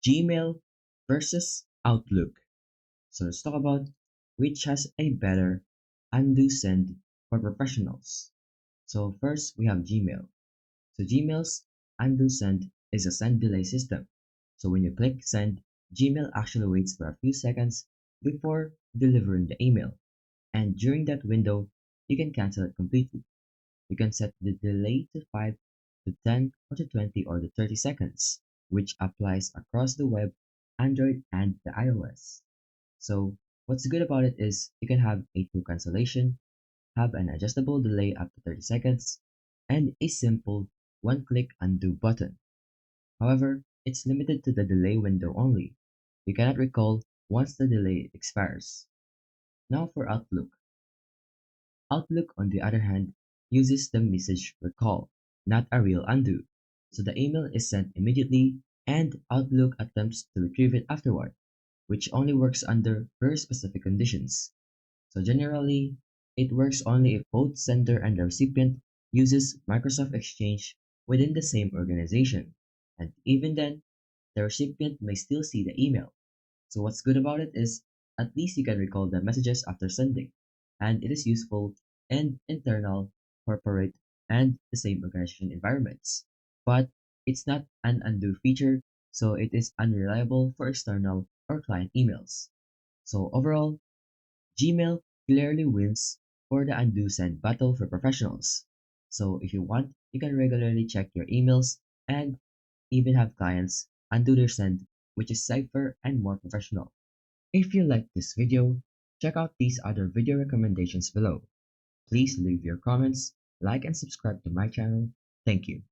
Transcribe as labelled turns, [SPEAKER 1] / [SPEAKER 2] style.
[SPEAKER 1] Gmail versus Outlook. So let's talk about which has a better undo send for professionals. So first we have Gmail. So Gmail's undo send is a send delay system. So when you click send, Gmail actually waits for a few seconds before delivering the email. And during that window, you can cancel it completely. You can set the delay to 5 to 10 or to 20 or to 30 seconds, which applies across the web, Android, and the iOS. So what's good about it is you can have a true cancellation, have an adjustable delay up to 30 seconds, and a simple one-click undo button. However, it's limited to the delay window only. You cannot recall once the delay expires. Now for Outlook. Outlook, on the other hand, uses the message recall, not a real undo. So the email is sent immediately and Outlook attempts to retrieve it afterward, which only works under very specific conditions. So generally, it works only if both sender and the recipient uses Microsoft Exchange within the same organization. And even then, the recipient may still see the email. So what's good about it is at least you can recall the messages after sending, and it is useful in internal, corporate, and the same organization environments. But it's not an undo feature, so it is unreliable for external or client emails. So overall, Gmail clearly wins for the undo send battle for professionals. So if you want, you can regularly check your emails and even have clients undo their send, which is safer and more professional. If you liked this video, check out these other video recommendations below. Please leave your comments, like and subscribe to my channel. Thank you.